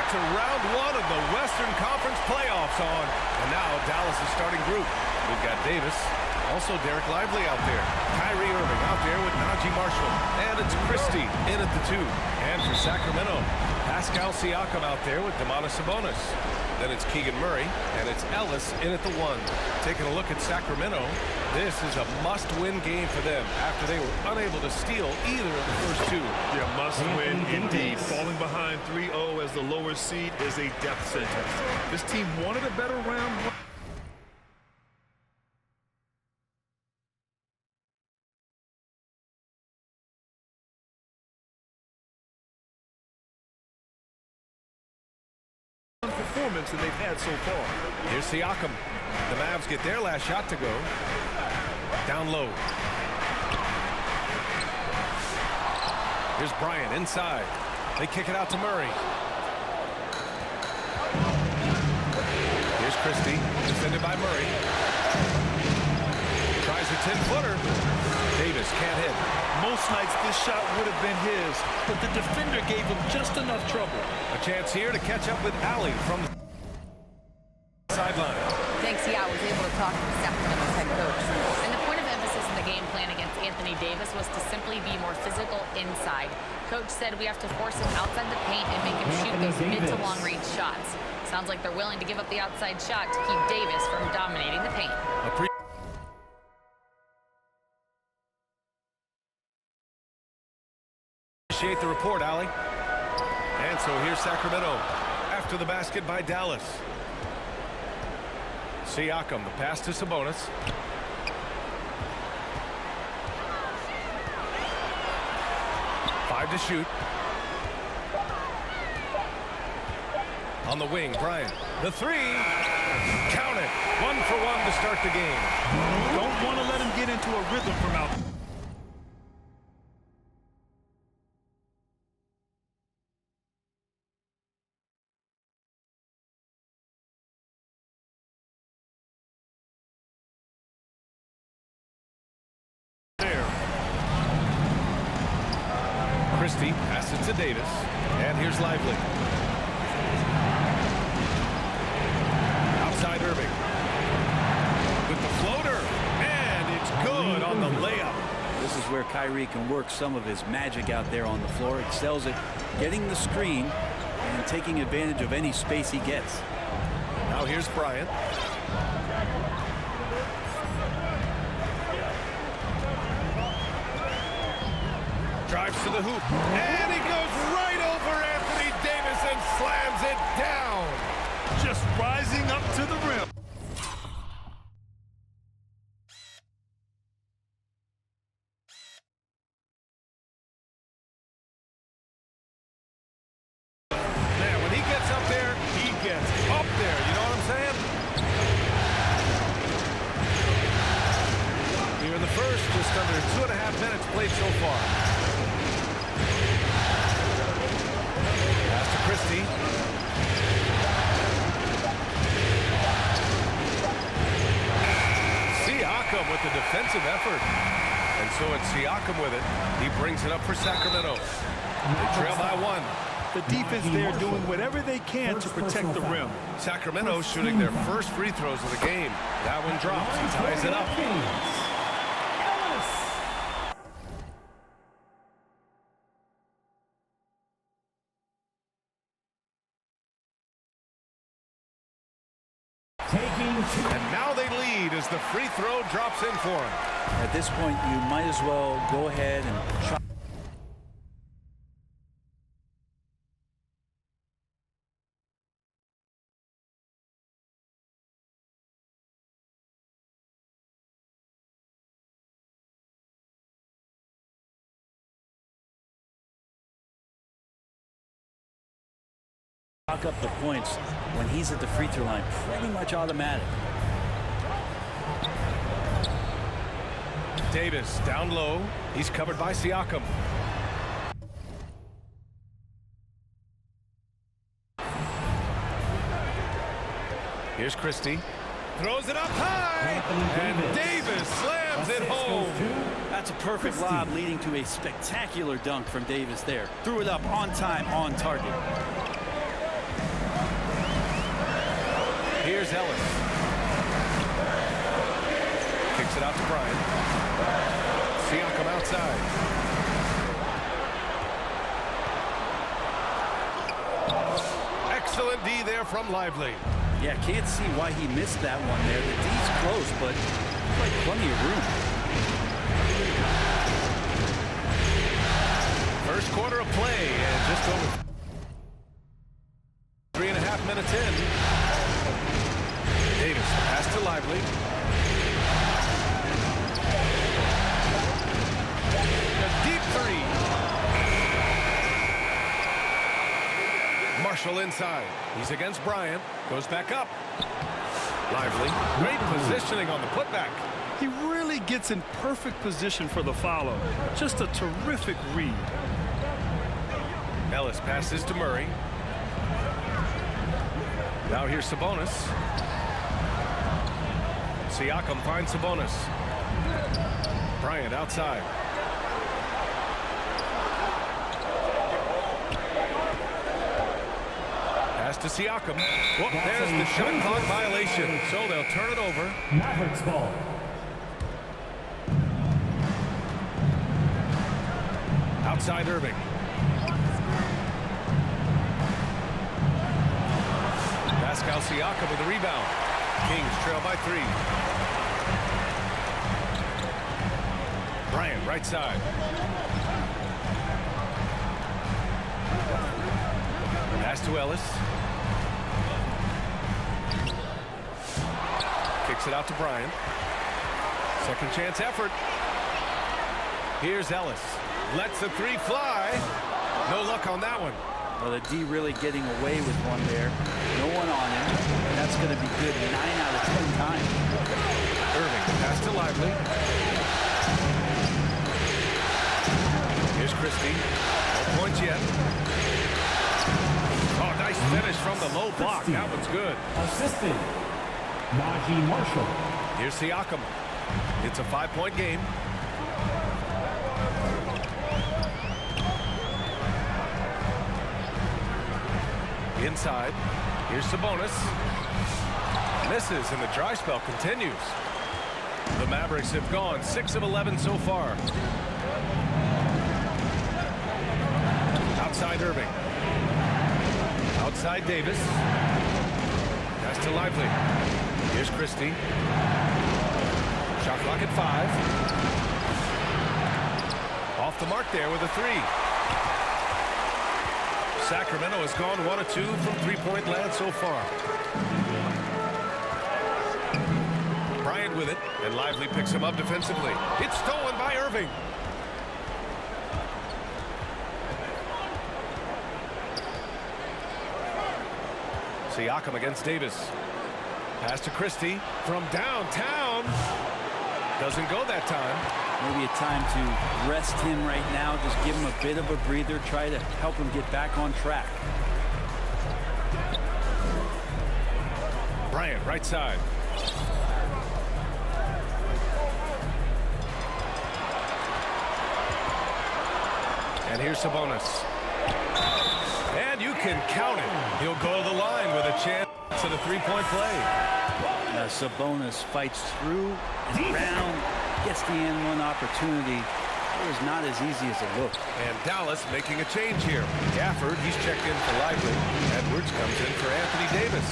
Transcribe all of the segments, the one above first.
to round one of the Western Conference playoffs on. And now Dallas' starting group. We've got Davis, also Derek Lively out there. Kyrie Irving out there with Najee Marshall. And it's Christie in at the 2. And for Sacramento, Pascal Siakam out there with Domantas Sabonis. Then it's Keegan Murray, and it's Ellis in at the 1. Taking a look at Sacramento, this is a must-win game for them after they were unable to steal either of the first 2. Yeah, must-win indeed. Falling behind 3-0 as the lower seed is a death sentence. This team wanted a better round. Performance that they've had so far. Here's Siakam. The Mavs get their last shot to go. Down low. Here's Bryant inside. They kick it out to Murray. Here's Christie, defended by Murray. Tries a 10-footer. Davis can't hit. Most nights this shot would have been his, but the defender gave him just enough trouble. A chance here to catch up with Allie from the sideline. Thanks, yeah, I was able to talk to the Sacramento head coach. And the point of emphasis in the game plan against Anthony Davis was to simply be more physical inside. Coach said we have to force him outside the paint and make him shoot those mid to long range shots. Sounds like they're willing to give up the outside shot to keep Davis from dominating the paint. Appreciate the report, Allie. And so here's Sacramento after the basket by Dallas. Siakam, the pass to Sabonis. Five to shoot. On the wing, Bryant. The 3. Count it. 1 for 1 to start the game. Don't want to let him get into a rhythm from out. Christie passes to Davis, and here's Lively. Outside Irving. With the floater, and it's good on the layup. This is where Kyrie can work some of his magic out there on the floor. Excels at getting the screen and taking advantage of any space he gets. Now here's Bryant. Drives to the hoop, and he goes right over Anthony Davis and slams it down. Just rising up to the rim. Man, when he gets up there, he gets up there. You know what I'm saying? Here in the first, just under 2.5 minutes played so far. Pass to Christie. Siakam with the defensive effort. And so it's Siakam with it. He brings it up for Sacramento. They trail by 1. The defense there doing whatever they can to protect the rim. Sacramento shooting their first free throws of the game. That one drops. He ties it up. And now they lead as the free throw drops in for him. At this point, you might as well go ahead and try. Lock up the points when he's at the free throw line, pretty much automatic. Davis down low. He's covered by Siakam. Here's Christie. Throws it up high. And Davis slams it home. That's a perfect lob leading to a spectacular dunk from Davis there. Threw it up on time, on target. Here's Ellis. Kicks it out to Bryant. Siakam outside. Excellent D there from Lively. Yeah, can't see why he missed that one there. The D's close, but like plenty of room. First quarter of play, and just over 3.5 minutes in. Davis pass to Lively. A deep three. Marshall inside. He's against Bryant. Goes back up. Lively. Great positioning on the putback. He really gets in perfect position for the follow. Just a terrific read. Ellis passes to Murray. Now here's Sabonis. Siakam finds Sabonis. Bryant outside. Pass to Siakam. Whoop, there's the shot clock violation. So they'll turn it over. Mavericks ball. Outside Irving. Pascal Siakam with the rebound. Kings trail by 3. Bryant right side. Pass to Ellis. Kicks it out to Bryant. Second chance effort. Here's Ellis. Lets the 3 fly. No luck on that one. Well, the D really getting away with one there. No one on him. And that's going to be good 9 out of 10 times. Irving pass to Lively. Here's Christie. No points yet. Oh, nice finish from the low block. That one's good. Assistant. Najee Marshall. Here's Siakam. It's a 5-point game. Inside. Here's Sabonis. Misses, and the dry spell continues. The Mavericks have gone 6 of 11 so far. Outside Irving. Outside Davis. Pass to Lively. Here's Christie. Shot clock at 5. Off the mark there with a 3. Sacramento has gone 1 of 2 from 3-point land so far. Bryant with it, and Lively picks him up defensively. It's stolen by Irving. Siakam against Davis. Pass to Christie from downtown. Doesn't go that time. Maybe a time to rest him right now. Just give him a bit of a breather. Try to help him get back on track. Bryant, right side. And here's Sabonis. And you can count it. He'll go to the line with a chance at a 3-point play. Sabonis fights through and around, gets the N1 opportunity. It was not as easy as it looked. And Dallas making a change here. Gafford, he's checked in for Lively. Edwards comes in for Anthony Davis.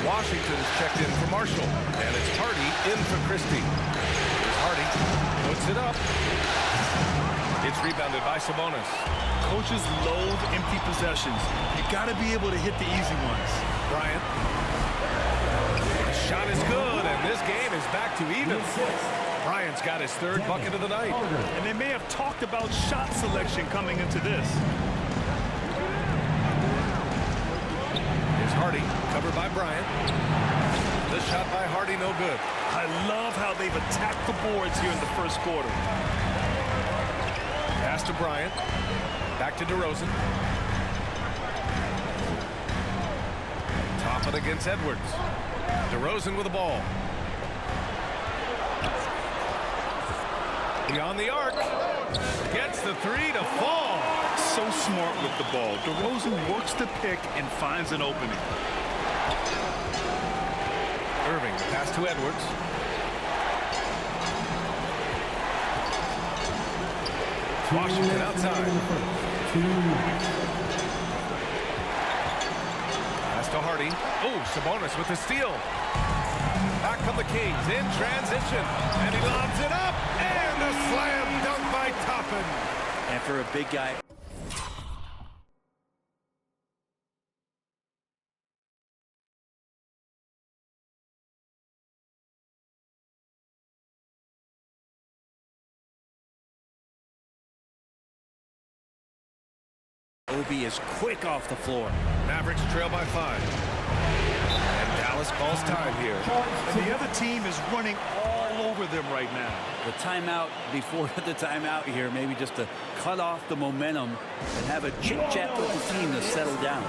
Washington's checked in for Marshall. And it's Hardy in for Christie. Here's Hardy. Puts it up. It's rebounded by Sabonis. Coaches loathe empty possessions. You got to be able to hit the easy ones. Bryant. The shot is good, and this game is back to even. Bryant's got his 3rd bucket of the night. And they may have talked about shot selection coming into this. Here's Hardy, covered by Bryant. This shot by Hardy, no good. I love how they've attacked the boards here in the first quarter. Pass to Bryant. Back to DeRozan. Top it against Edwards. DeRozan with the ball. Beyond the arc. Gets the 3 to fall. So smart with the ball. DeRozan works the pick and finds an opening. Irving, pass to Edwards. Washington outside. Pass to Hardy. Oh, Sabonis with the steal. Back come the Kings in transition. And he lobs it up. And a slam dunk by Toppin. And for a big guy. Obi is quick off the floor. Mavericks trail by 5. And Dallas calls time here. And the other team is running all over them right now. The timeout before the timeout here, maybe just to cut off the momentum and have a chit-chat with the team to settle down.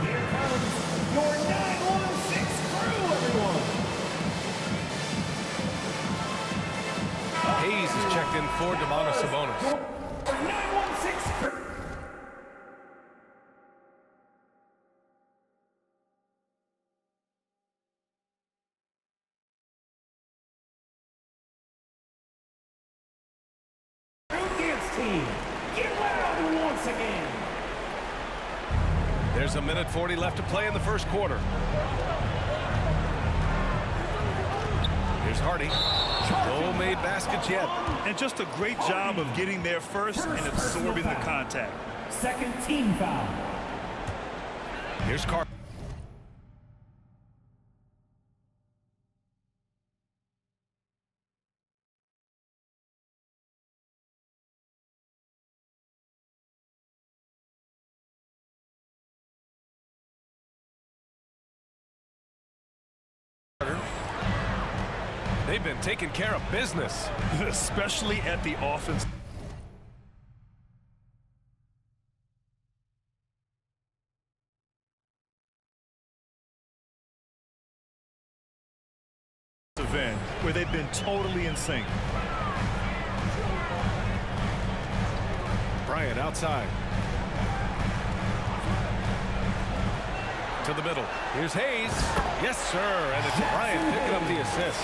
Your 916 crew, everyone. Hayes is checked in for Domantas Sabonis. 916 crew. Team, get loud once again. There's a minute 40 left to play in the first quarter. Here's Hardy. No made baskets yet. And just a great job of getting there first and absorbing the contact. Second team foul. Here's Carter. They've been taking care of business. Especially at the offense. End, where they've been totally in sync. Bryant outside. To the middle. Here's Hayes. Yes, sir. And it's Bryant picking up the assist.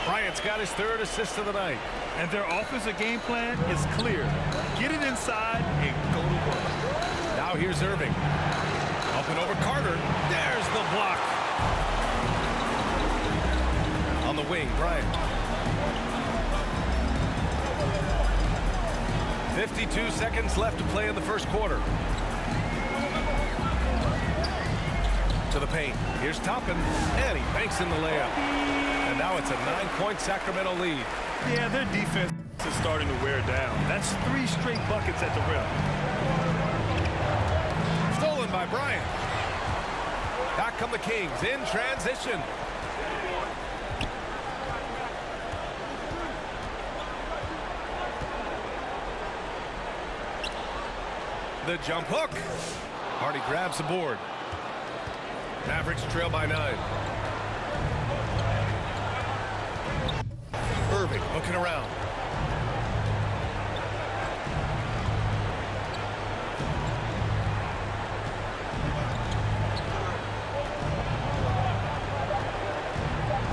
Bryant's got his third assist of the night. And their offensive game plan is clear. Get it inside and go to work. Now here's Irving. Up and over Carter. There's the block. On the wing, Bryant. 52 seconds left to play in the first quarter. To the paint. Here's Toppin. And he banks in the layup. And now it's a 9-point Sacramento lead. Yeah, their defense is starting to wear down. That's 3 straight buckets at the rim. Stolen by Bryant. Back come the Kings in transition. The jump hook. Hardy grabs the board. Mavericks trail by 9. Irving looking around.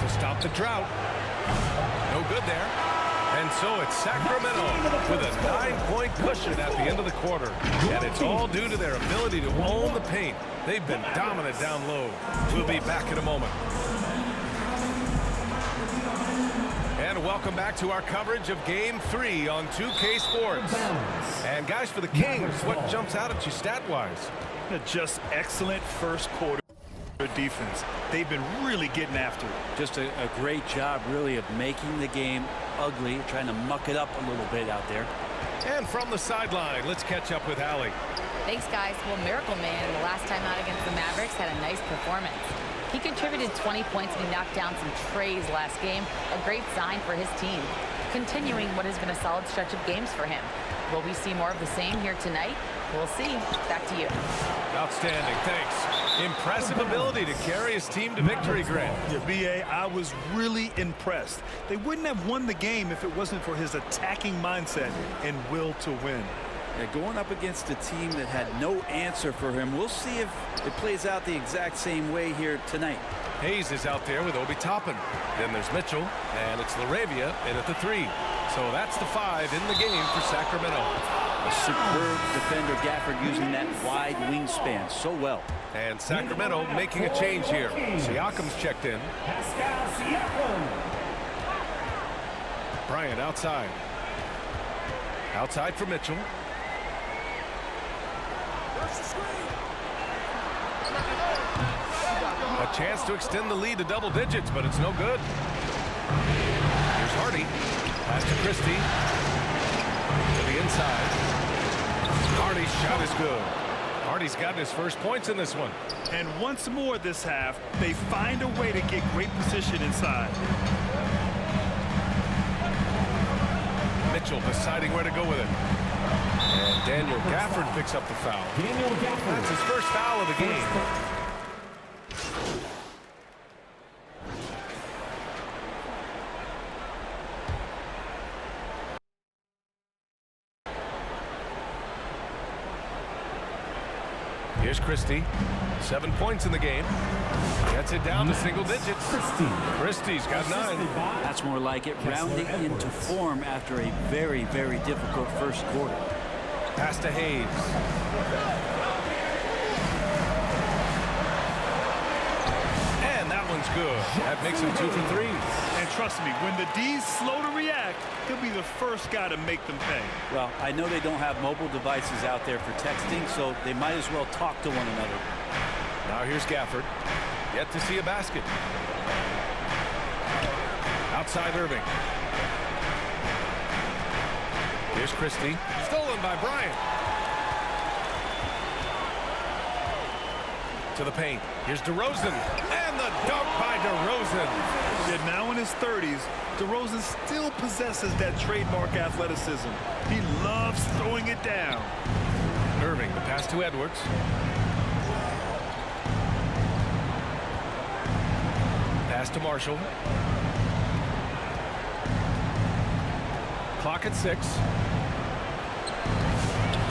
To stop the drought. No good there. And so it's Sacramento with a 9-point cushion at the end of the quarter. And it's all due to their ability to own the paint. They've been dominant down low. We'll be back in a moment. And welcome back to our coverage of Game 3 on 2K Sports. And guys, for the Kings, what jumps out at you stat-wise? Just excellent first quarter defense. They've been really getting after it. Just a great job, really, of making the game ugly, trying to muck it up a little bit out there. And from the sideline, let's catch up with Allie. Thanks, guys. Well, Miracle Man, the last time out against the Mavericks, had a nice performance. He contributed 20 points and he knocked down some trays last game. A great sign for his team. Continuing what has been a solid stretch of games for him. Will we see more of the same here tonight? We'll see. Back to you. Outstanding. Thanks. Impressive ability to carry his team to victory, Grant. Yeah, B.A., I was really impressed. They wouldn't have won the game if it wasn't for his attacking mindset and will to win. Yeah, going up against a team that had no answer for him. We'll see if it plays out the exact same way here tonight. Hayes is out there with Obi Toppin. Then there's Mitchell, and it's LaRavia in at the 3. So that's the 5 in the game for Sacramento. A superb defender, Gafford, using that wide wingspan so well. And Sacramento making a change here. Siakam's checked in. Pascal Siakam. Bryant outside. Outside for Mitchell. A chance to extend the lead to double digits, but it's no good. Here's Hardy. Pass to Christie. To the inside. Hardy's shot is good. Hardy's gotten his first points in this one. And once more this half, they find a way to get great position inside. Mitchell deciding where to go with it. And Daniel Gafford picks up the foul. Daniel Gafford. That's his first foul of the game. Here's Christie. 7 points in the game. Gets it down to single digits. Christie's got 9. That's more like it, rounding into form after a very, very difficult first quarter. Pass to Hayes. And that one's good. That makes him 2 for 3. And trust me, when the D's slow to react, he'll be the first guy to make them pay. Well, I know they don't have mobile devices out there for texting, so they might as well talk to one another. Now here's Gafford. Yet to see a basket. Outside Irving. Here's Christie. Stolen by Bryant. To the paint. Here's DeRozan. And the dunk by DeRozan. Yet now in his 30s, DeRozan still possesses that trademark athleticism. He loves throwing it down. Irving, the pass to Edwards. Pass to Marshall. Clock at 6.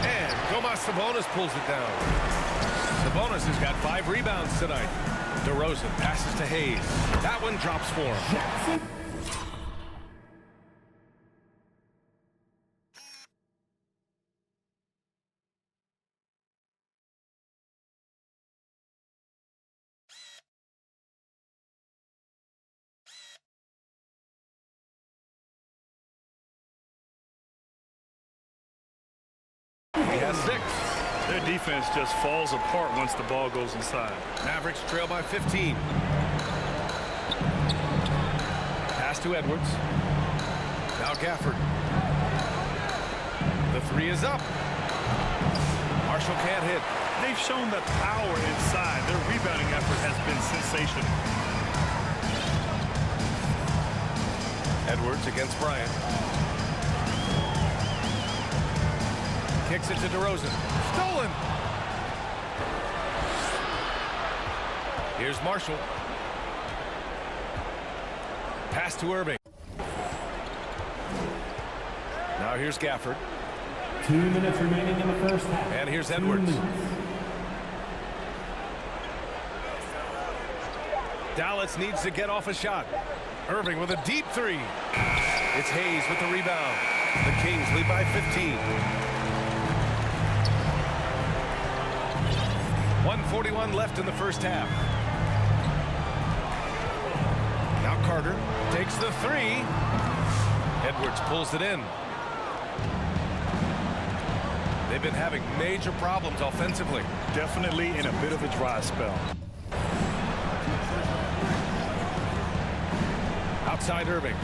And Domas Sabonis pulls it down. Sabonis has got 5 rebounds tonight. DeRozan passes to Hayes. That one drops for him. He has 6. Their defense just falls apart once the ball goes inside. Mavericks trail by 15. Pass to Edwards. Now Gafford. The 3 is up. Marshall can't hit. They've shown that power inside. Their rebounding effort has been sensational. Edwards against Bryant. Kicks it to DeRozan. Stolen. Here's Marshall. Pass to Irving. Now here's Gafford. 2 minutes remaining in the first half. And here's 2 Edwards. minutes. Dallas needs to get off a shot. Irving with a deep 3. It's Hayes with the rebound. The Kings lead by 15. 1:41 left in the first half. Now Carter takes the 3. Edwards pulls it in. They've been having major problems offensively. Definitely in a bit of a dry spell. Outside Irving.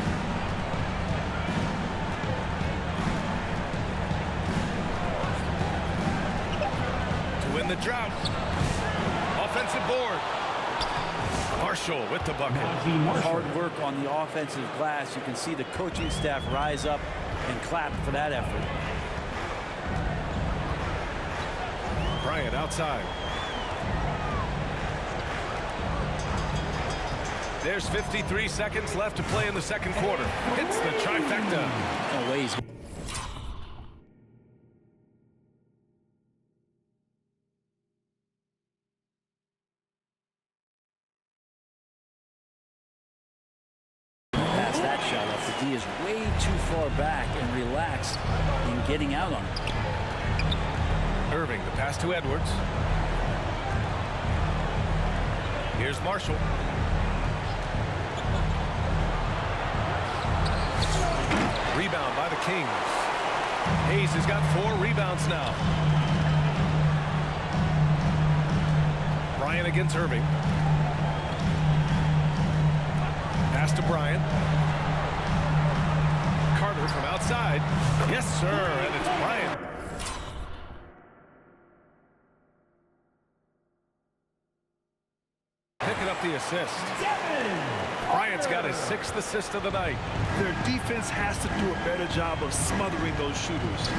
To win the drought. Offensive board. Marshall with the bucket. Hard work on the offensive glass. You can see the coaching staff rise up and clap for that effort. Bryant outside. There's 53 seconds left to play in the second quarter. Hits the trifecta. No ways. he is way too far back and relaxed in getting out on it. Irving, the pass to Edwards. Here's Marshall. Rebound by the Kings. Hayes has got 4 rebounds now. Bryant against Irving. Pass to Bryant. Carter from outside. Yes, sir, and it's Bryant. Picking up the assist. Bryant's got his 6th assist of the night. Their defense has to do a better job of smothering those shooters.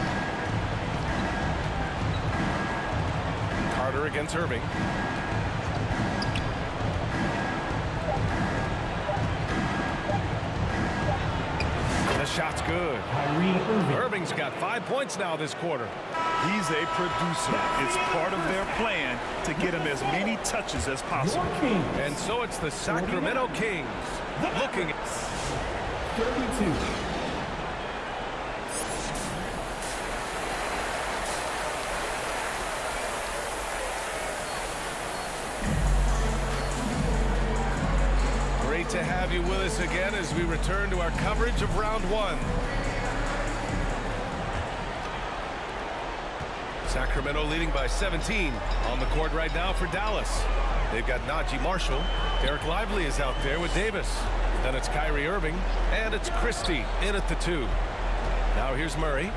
Carter against Irving. The shot's good. Irving's got 5 points now this quarter. He's a producer. It's part of their plan to get him as many touches as possible. And so it's the Sacramento Kings looking at 32. Great to have you with us again as we return to our coverage of round 1. Sacramento leading by 17 on the court right now for Dallas. They've got Najee Marshall. Derek Lively is out there with Davis. Then it's Kyrie Irving, and it's Christie in at the 2. Now here's Murray.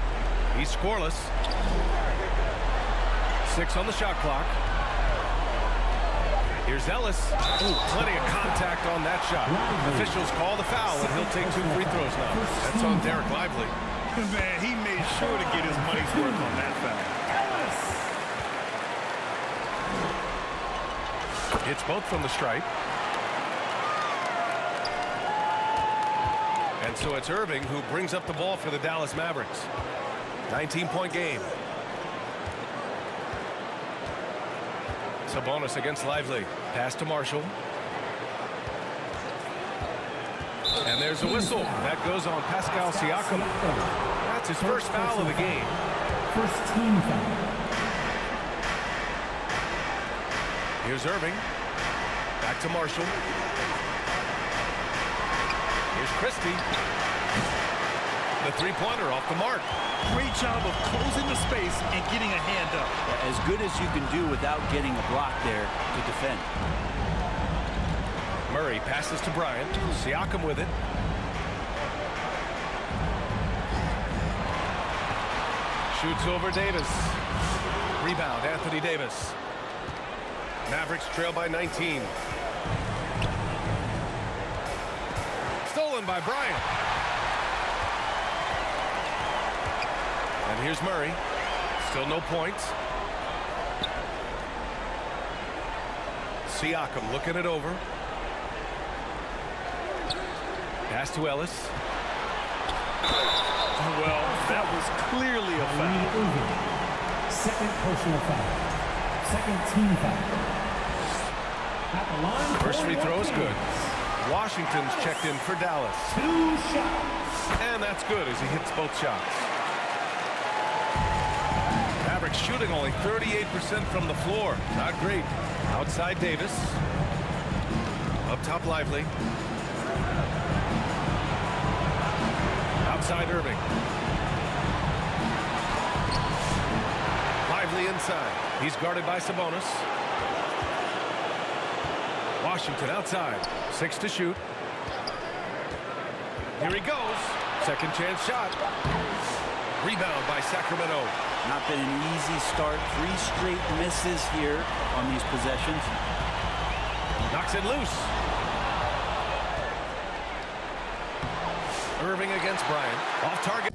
He's scoreless. 6 on the shot clock. Here's Ellis. Ooh, plenty of contact on that shot. Officials call the foul, and he'll take 2 free throws now. That's on Derek Lively. Man, he made sure to get his money's worth on that foul. Hits both from the stripe. And so it's Irving who brings up the ball for the Dallas Mavericks. 19-point game. Sabonis against Lively. Pass to Marshall. And there's a whistle. That goes on Pascal Siakam. That's his first foul of the game. First team foul. Here's Irving. Back to Marshall. Here's Christie. The 3-pointer off the mark. Great job of closing the space and getting a hand up. As good as you can do without getting a block there to defend. Murray passes to Bryant. Siakam with it. Shoots over Davis. Rebound, Anthony Davis. Mavericks trail by 19. Stolen by Bryant. And here's Murray. Still no points. Siakam looking it over. Pass to Ellis. Well, that was clearly a foul. Second personal foul. Second team foul. At the line, First free throw is good. Washington's checked in for Dallas. 2 shots. And that's good as he hits both shots. Mavericks shooting only 38% from the floor. Not great. Outside Davis. Up top Lively. Outside Irving. Lively inside. He's guarded by Sabonis. Washington outside. 6 to shoot. Here he goes. Second chance shot. Rebound by Sacramento. Not been an easy start. 3 straight misses here on these possessions. Knocks it loose. Irving against Bryant. Off target.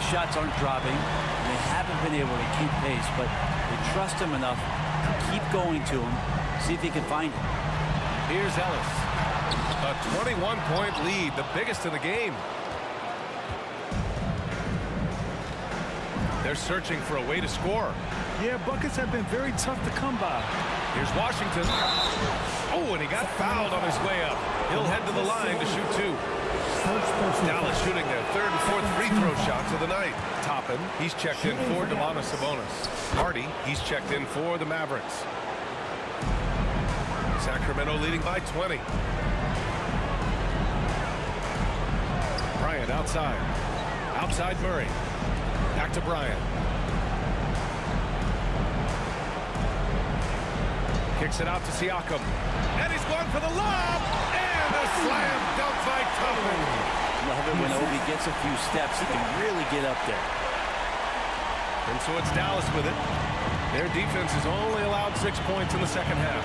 His shots aren't dropping. They haven't been able to keep pace, but they trust him enough to keep going to him, see if he can find it. Here's Ellis. A 21-point lead, the biggest in the game. They're searching for a way to score. Yeah, buckets have been very tough to come by. Here's Washington. Oh, and he got fouled on his way up. He'll head to the line to shoot two. Dallas shooting their third and fourth free throw shots of the night. Toppin, he's checked in for Domantas Sabonis. Hardy, he's checked in for the Mavericks. Sacramento leading by 20. Bryant outside. Outside Murray. Back to Bryant. Kicks it out to Siakam. And he's going for the lob. And a slam dunk by Toppin. Love it when Obi gets a few steps. He can really get up there. And so it's Dallas with it. Their defense has only allowed 6 points in the second half.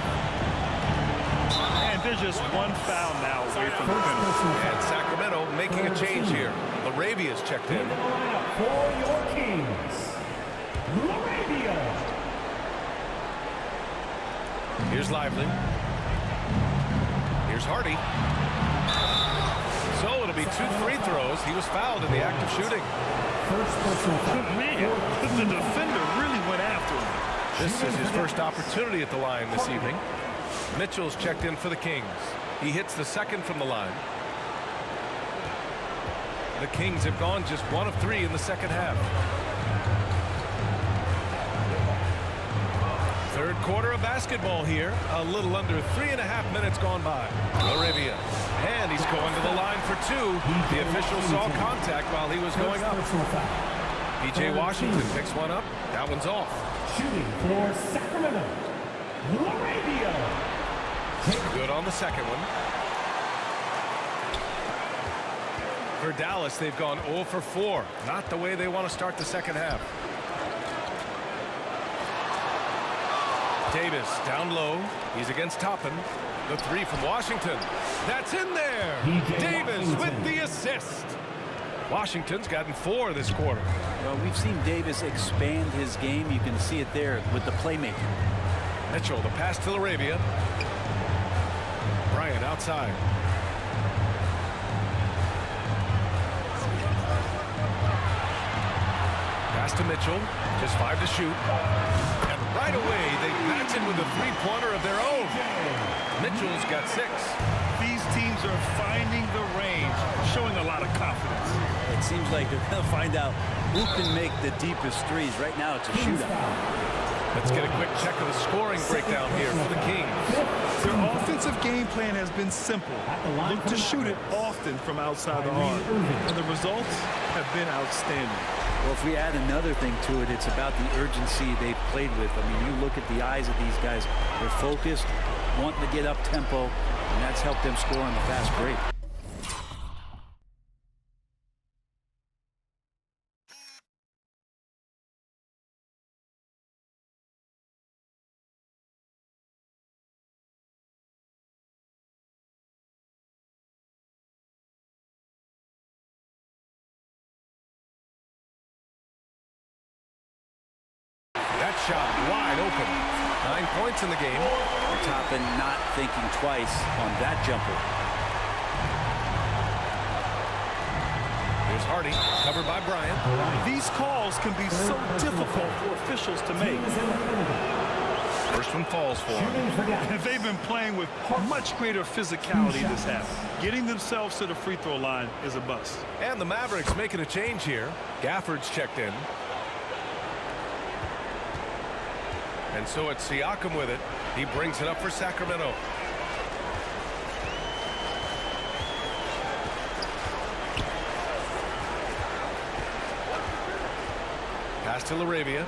And there's just one foul now away from the penalty. And Sacramento making a change here. Larabia's checked in. For your Kings, Larabia. Here's Lively. Here's Hardy. So it'll be 2 free throws. He was fouled in the act of shooting. First personal foul. Man, the defender really went after him. This is his first opportunity at the line this evening. Mitchell's checked in for the Kings. He hits the second from the line. The Kings have gone just 1 of 3 in the second half. Third quarter of basketball here. A little under 3.5 minutes gone by. Larabia. And he's going to the line for 2. The official saw contact while he was going up. P.J. Washington picks one up. That one's off. Shooting for Sacramento, Larabia. Good on the second one. For Dallas, they've gone 0 for 4. Not the way they want to start the second half. Davis down low. He's against Toppin. The 3 from Washington. That's in there. Davis with the assist. Washington's gotten 4 this quarter. Well, we've seen Davis expand his game. You can see it there with the playmaking. Mitchell, the pass to Larabia. Bryant outside. Pass to Mitchell. Just 5 to shoot. And right away, they match it with a three-pointer of their own. Mitchell's got 6. These teams are finding the range, showing a lot of confidence. It seems like they're going to find out who can make the deepest threes. Right now, it's a shootout. Let's get a quick check of the scoring breakdown here for the Kings. Their offensive game plan has been simple. Look to shoot it often from outside the arc. And the results have been outstanding. Well, if we add another thing to it, it's about the urgency they've played with. I mean, you look at the eyes of these guys. They're focused, wanting to get up tempo, and that's helped them score on the fast break. That shot wide open. 9 points in the game. Toppin not thinking twice on that jumper. Here's Hardy, covered by Bryant. These calls can be so difficult for officials to make. First one falls for him. They've been playing with much greater physicality this half. Getting themselves to the free throw line is a bust. And the Mavericks making a change here. Gafford's checked in. And so it's Siakam with it. He brings it up for Sacramento. Pass to Larabia.